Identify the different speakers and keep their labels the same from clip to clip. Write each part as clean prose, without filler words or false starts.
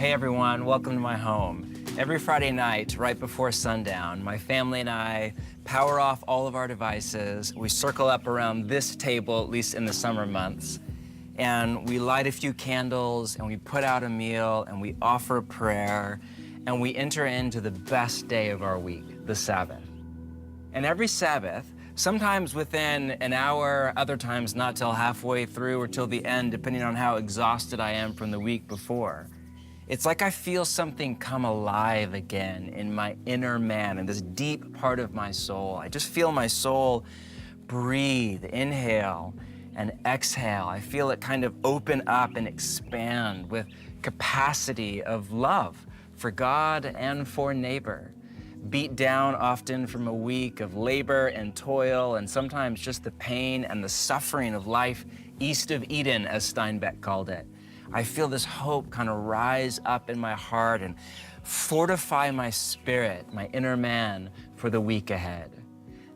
Speaker 1: Hey everyone, welcome to my home. Every Friday night, right before sundown, my family and I power off all of our devices. We circle up around this table, at least in the summer months, and we light a few candles, and we put out a meal, and we offer a prayer, and we enter into the best day of our week, the Sabbath. And every Sabbath, sometimes within an hour, other times not till halfway through or till the end, depending on how exhausted I am from the week before, it's like I feel something come alive again in my inner man, in this deep part of my soul. I just feel my soul breathe, inhale, and exhale. I feel it kind of open up and expand with capacity of love for God and for neighbor. Beat down often from a week of labor and toil, and sometimes just the pain and the suffering of life east of Eden, as Steinbeck called it. I feel this hope kind of rise up in my heart and fortify my spirit, my inner man, for the week ahead.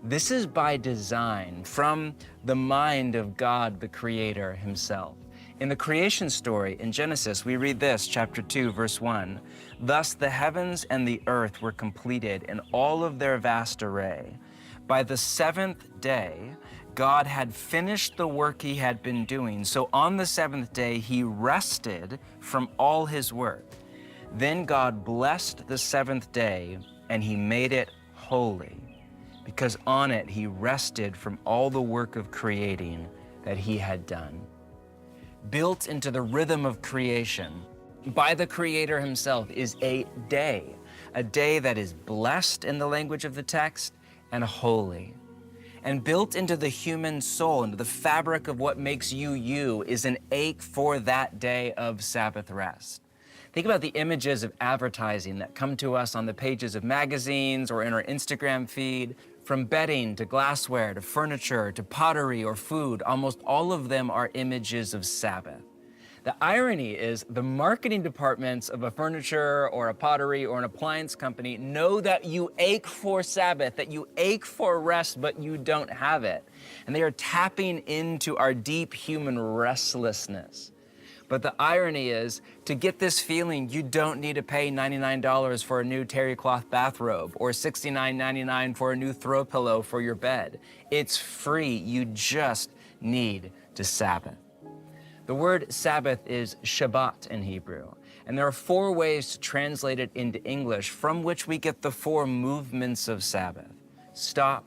Speaker 1: This is by design, from the mind of God, the Creator himself. In the creation story in Genesis, we read this, chapter 2, verse 1. Thus the heavens and the earth were completed in all of their vast array. By the seventh day, God had finished the work he had been doing. So on the seventh day, he rested from all his work. Then God blessed the seventh day, and he made it holy, because on it he rested from all the work of creating that he had done. Built into the rhythm of creation by the Creator himself is a day that is blessed in the language of the text and holy. And built into the human soul, into the fabric of what makes you you, is an ache for that day of Sabbath rest. Think about the images of advertising that come to us on the pages of magazines or in our Instagram feed. From bedding to glassware to furniture to pottery or food, almost all of them are images of Sabbath. The irony is the marketing departments of a furniture or a pottery or an appliance company know that you ache for Sabbath, that you ache for rest, but you don't have it. And they are tapping into our deep human restlessness. But the irony is, to get this feeling, you don't need to pay $99 for a new terry cloth bathrobe or $69.99 for a new throw pillow for your bed. It's free. You just need to Sabbath. The word Sabbath is Shabbat in Hebrew, and there are 4 ways to translate it into English from which we get the 4 movements of Sabbath: stop,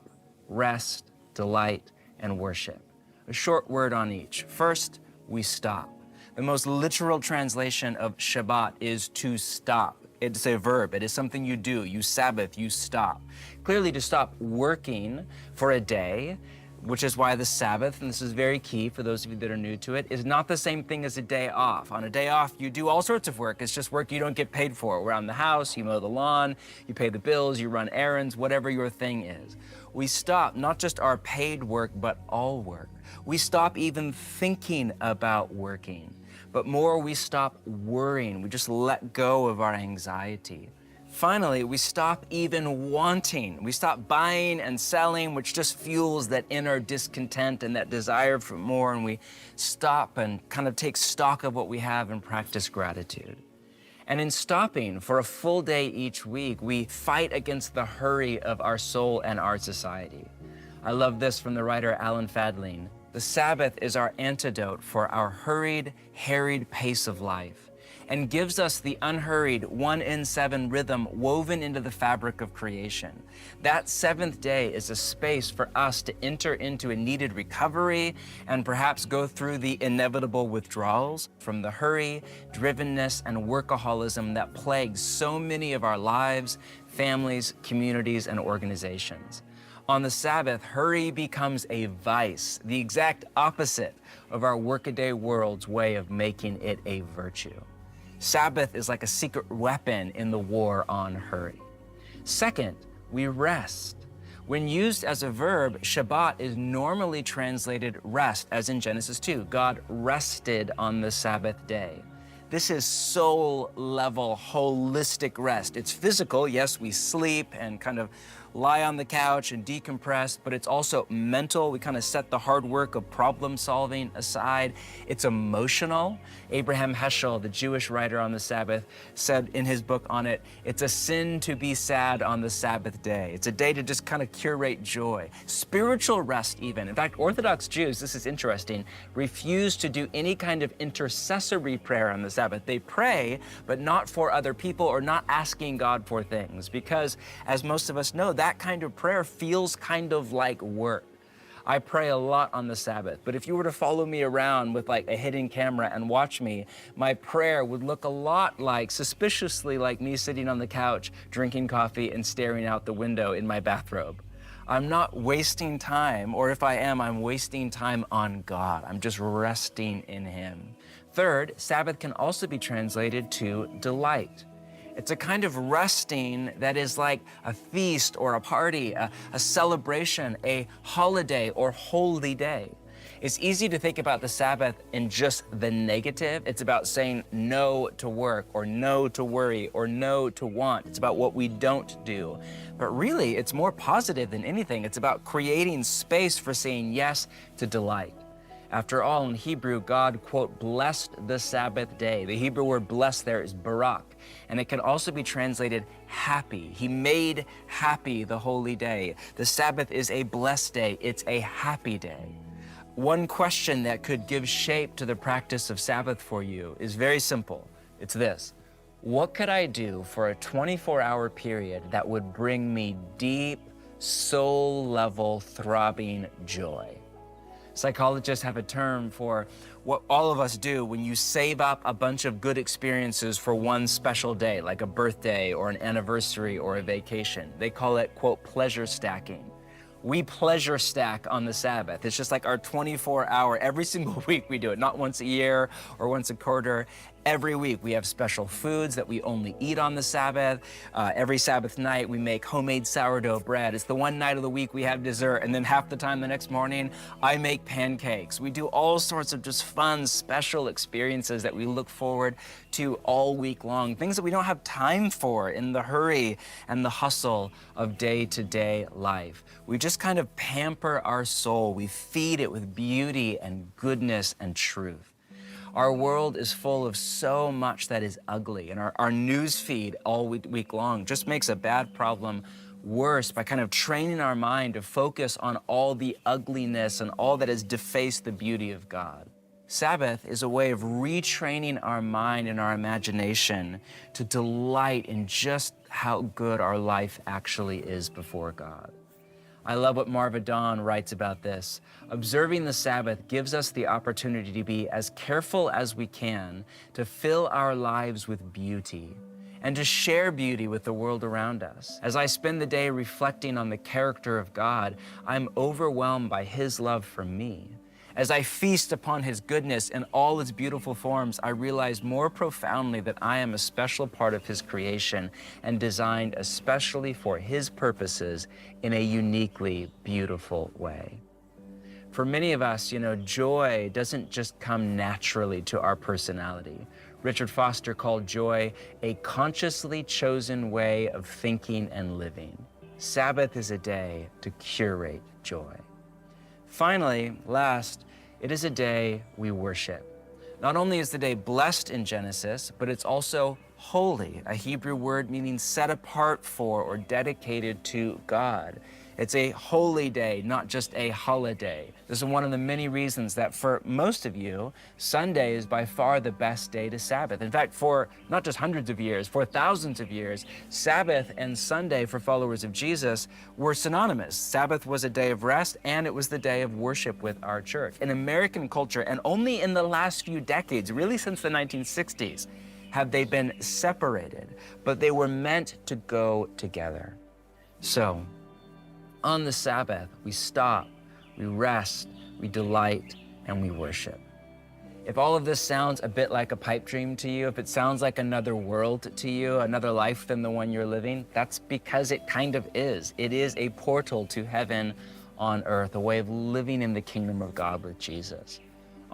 Speaker 1: rest, delight, and worship. A short word on each. First, we stop. The most literal translation of Shabbat is to stop. It's a verb. It is something you do. You Sabbath, you stop. Clearly, to stop working for a day, which is why the Sabbath, and this is very key for those of you that are new to it, is not the same thing as a day off. On a day off, you do all sorts of work. It's just work you don't get paid for. Around the house, you mow the lawn, you pay the bills, you run errands, whatever your thing is. We stop not just our paid work, but all work. We stop even thinking about working, but more we stop worrying. We just let go of our anxiety. Finally, we stop even wanting. We stop buying and selling, which just fuels that inner discontent and that desire for more, and we stop and kind of take stock of what we have and practice gratitude. And in stopping for a full day each week, we fight against the hurry of our soul and our society. I love this from the writer Alan Fadling. The Sabbath is our antidote for our hurried, harried pace of life, and gives us the unhurried 1 in 7 rhythm woven into the fabric of creation. That seventh day is a space for us to enter into a needed recovery and perhaps go through the inevitable withdrawals from the hurry, drivenness, and workaholism that plagues so many of our lives, families, communities, and organizations. On the Sabbath, hurry becomes a vice, the exact opposite of our workaday world's way of making it a virtue. Sabbath is like a secret weapon in the war on hurry. Second, we rest. When used as a verb, Shabbat is normally translated rest, as in Genesis 2. God rested on the Sabbath day. This is soul level, holistic rest. It's physical, yes, we sleep and kind of lie on the couch and decompress, but it's also mental. We kind of set the hard work of problem solving aside. It's emotional. Abraham Heschel, the Jewish writer on the Sabbath, said in his book on it, it's a sin to be sad on the Sabbath day. It's a day to just kind of curate joy. Spiritual rest even. In fact, Orthodox Jews, this is interesting, refuse to do any kind of intercessory prayer on the Sabbath. They pray, but not for other people or not asking God for things, because as most of us know, that kind of prayer feels kind of like work. I pray a lot on the Sabbath, but if you were to follow me around with like a hidden camera and watch me, my prayer would look a lot like, suspiciously like me sitting on the couch, drinking coffee and staring out the window in my bathrobe. I'm not wasting time, or if I am, I'm wasting time on God. I'm just resting in Him. Third, Sabbath can also be translated to delight. It's a kind of resting that is like a feast or a party, a celebration, a holiday or holy day. It's easy to think about the Sabbath in just the negative. It's about saying no to work or no to worry or no to want. It's about what we don't do. But really, it's more positive than anything. It's about creating space for saying yes to delight. After all, in Hebrew, God, quote, blessed the Sabbath day. The Hebrew word blessed there is barak, and it can also be translated happy. He made happy the holy day. The Sabbath is a blessed day. It's a happy day. One question that could give shape to the practice of Sabbath for you is very simple. It's this: what could I do for a 24-hour period that would bring me deep, soul-level, throbbing joy? Psychologists have a term for what all of us do when you save up a bunch of good experiences for one special day, like a birthday or an anniversary or a vacation. They call it, quote, pleasure stacking. We pleasure stack on the Sabbath. It's just like our 24-hour, every single week we do it, not once a year or once a quarter. Every week we have special foods that we only eat on the Sabbath. Every Sabbath night we make homemade sourdough bread. It's the one night of the week we have dessert, and then half the time the next morning I make pancakes. We do all sorts of just fun, special experiences that we look forward to all week long, things that we don't have time for in the hurry and the hustle of day-to-day life. We just kind of pamper our soul. We feed it with beauty and goodness and truth. Our world is full of so much that is ugly, and our news feed all week long just makes a bad problem worse by kind of training our mind to focus on all the ugliness and all that has defaced the beauty of God. Sabbath is a way of retraining our mind and our imagination to delight in just how good our life actually is before God. I love what Marva Dawn writes about this. Observing the Sabbath gives us the opportunity to be as careful as we can to fill our lives with beauty and to share beauty with the world around us. As I spend the day reflecting on the character of God, I'm overwhelmed by His love for me. As I feast upon His goodness in all its beautiful forms, I realize more profoundly that I am a special part of His creation and designed especially for His purposes in a uniquely beautiful way. For many of us, joy doesn't just come naturally to our personality. Richard Foster called joy a consciously chosen way of thinking and living. Sabbath is a day to curate joy. Finally, last, it is a day we worship. Not only is the day blessed in Genesis, but it's also holy, a Hebrew word meaning set apart for or dedicated to God. It's a holy day, not just a holiday. This is one of the many reasons that for most of you, Sunday is by far the best day to Sabbath. In fact, for not just hundreds of years, for thousands of years, Sabbath and Sunday for followers of Jesus were synonymous. Sabbath was a day of rest, and it was the day of worship with our church. In American culture, and only in the last few decades, really since the 1960s, have they been separated, but they were meant to go together. So, on the Sabbath, we stop, we rest, we delight, and we worship. If all of this sounds a bit like a pipe dream to you, if it sounds like another world to you, another life than the one you're living, that's because it kind of is. It is a portal to heaven on earth, a way of living in the kingdom of God with Jesus.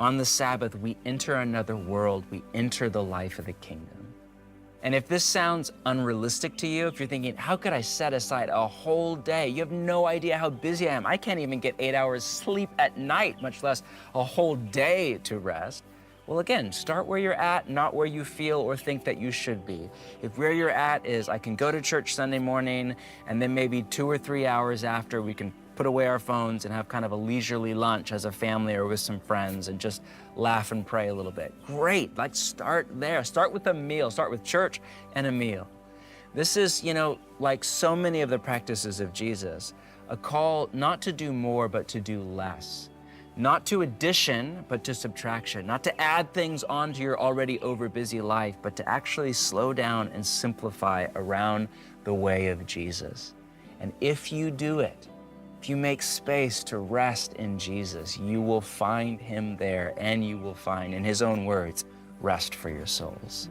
Speaker 1: On the Sabbath, we enter another world. We enter the life of the kingdom. And if this sounds unrealistic to you, if you're thinking, how could I set aside a whole day? You have no idea how busy I am. I can't even get 8 hours sleep at night, much less a whole day to rest. Well, again, start where you're at, not where you feel or think that you should be. If where you're at is, I can go to church Sunday morning, and then maybe 2 or 3 hours after, we can put away our phones and have kind of a leisurely lunch as a family or with some friends and just laugh and pray a little bit. Great, like start there. Start with a meal, start with church and a meal. This is, like so many of the practices of Jesus, a call not to do more, but to do less. Not to addition, but to subtraction. Not to add things onto your already overbusy life, but to actually slow down and simplify around the way of Jesus. And if you do it, if you make space to rest in Jesus, you will find him there, and you will find, in his own words, rest for your souls.